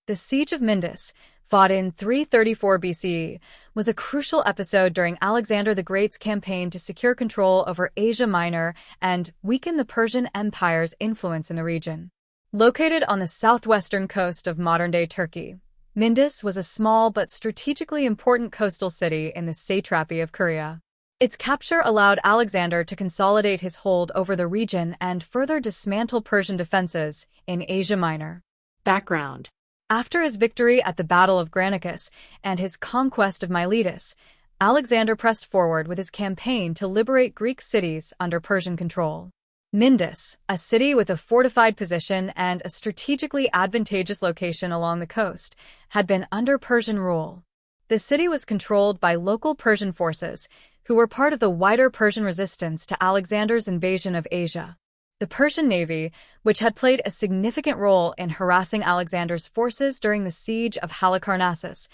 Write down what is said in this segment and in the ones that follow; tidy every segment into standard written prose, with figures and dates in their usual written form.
The Siege of Mindus, fought in 334 BCE, was a crucial episode during Alexander the Great's campaign to secure control over Asia Minor and weaken the Persian Empire's influence in the region. Located on the southwestern coast of modern-day Turkey, Mindus was a small but strategically important coastal city in the satrapy of Caria. Its capture allowed Alexander to consolidate his hold over the region and further dismantle Persian defenses in Asia Minor. Background. After his victory at the Battle of Granicus and his conquest of Miletus, Alexander pressed forward with his campaign to liberate Greek cities under Persian control. Mindus, a city with a fortified position and a strategically advantageous location along the coast, had been under Persian rule. The city was controlled by local Persian forces, who were part of the wider Persian resistance to Alexander's invasion of Asia. The Persian navy, which had played a significant role in harassing Alexander's forces during the siege of Halicarnassus,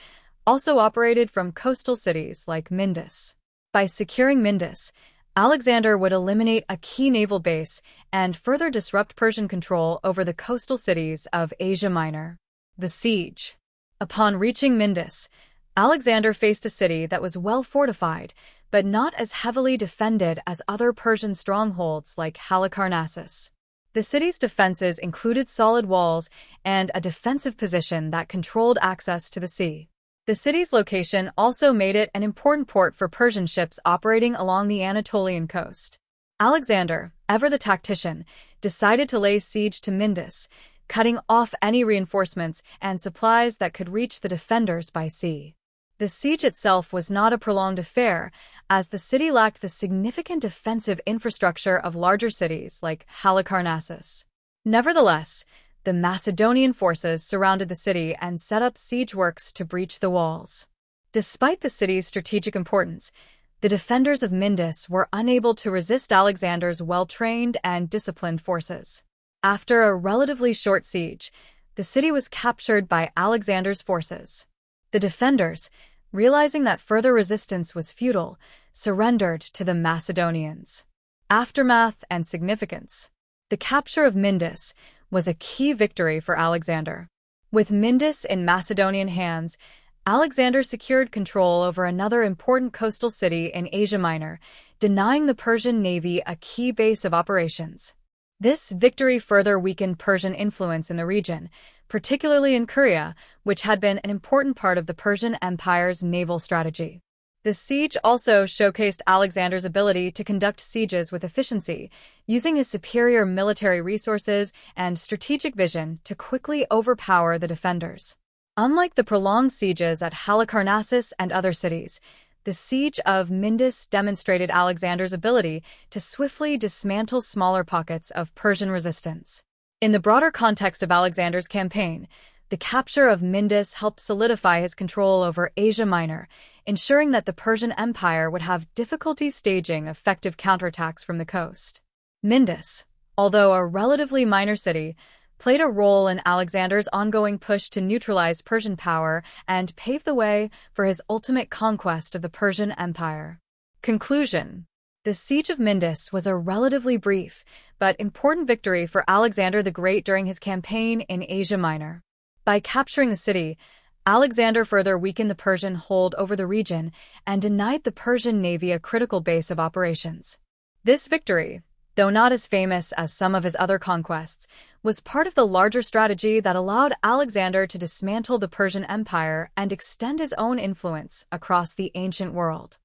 also operated from coastal cities like Mindus. By securing Mindus, Alexander would eliminate a key naval base and further disrupt Persian control over the coastal cities of Asia Minor. The siege. Upon reaching Mindus, Alexander faced a city that was well fortified, but not as heavily defended as other Persian strongholds like Halicarnassus. The city's defenses included solid walls and a defensive position that controlled access to the sea. The city's location also made it an important port for Persian ships operating along the Anatolian coast. Alexander, ever the tactician, decided to lay siege to Mindus, cutting off any reinforcements and supplies that could reach the defenders by sea. The siege itself was not a prolonged affair, as the city lacked the significant defensive infrastructure of larger cities like Halicarnassus. Nevertheless, the Macedonian forces surrounded the city and set up siege works to breach the walls. Despite the city's strategic importance, the defenders of Mindus were unable to resist Alexander's well-trained and disciplined forces. After a relatively short siege, the city was captured by Alexander's forces. The defenders, realizing that further resistance was futile, surrendered to the Macedonians. Aftermath and significance. The capture of Mindus was a key victory for Alexander. With Mindus in Macedonian hands, Alexander secured control over another important coastal city in Asia Minor, denying the Persian navy a key base of operations. This victory further weakened Persian influence in the region, particularly in Caria, which had been an important part of the Persian Empire's naval strategy. The siege also showcased Alexander's ability to conduct sieges with efficiency, using his superior military resources and strategic vision to quickly overpower the defenders. Unlike the prolonged sieges at Halicarnassus and other cities, the siege of Mindus demonstrated Alexander's ability to swiftly dismantle smaller pockets of Persian resistance. In the broader context of Alexander's campaign, the capture of Mindus helped solidify his control over Asia Minor, ensuring that the Persian Empire would have difficulty staging effective counterattacks from the coast. Mindus, although a relatively minor city, played a role in Alexander's ongoing push to neutralize Persian power and pave the way for his ultimate conquest of the Persian Empire. Conclusion. The Siege of Mindus was a relatively brief but important victory for Alexander the Great during his campaign in Asia Minor. By capturing the city, Alexander further weakened the Persian hold over the region and denied the Persian navy a critical base of operations. This victory, though not as famous as some of his other conquests, was part of the larger strategy that allowed Alexander to dismantle the Persian Empire and extend his own influence across the ancient world.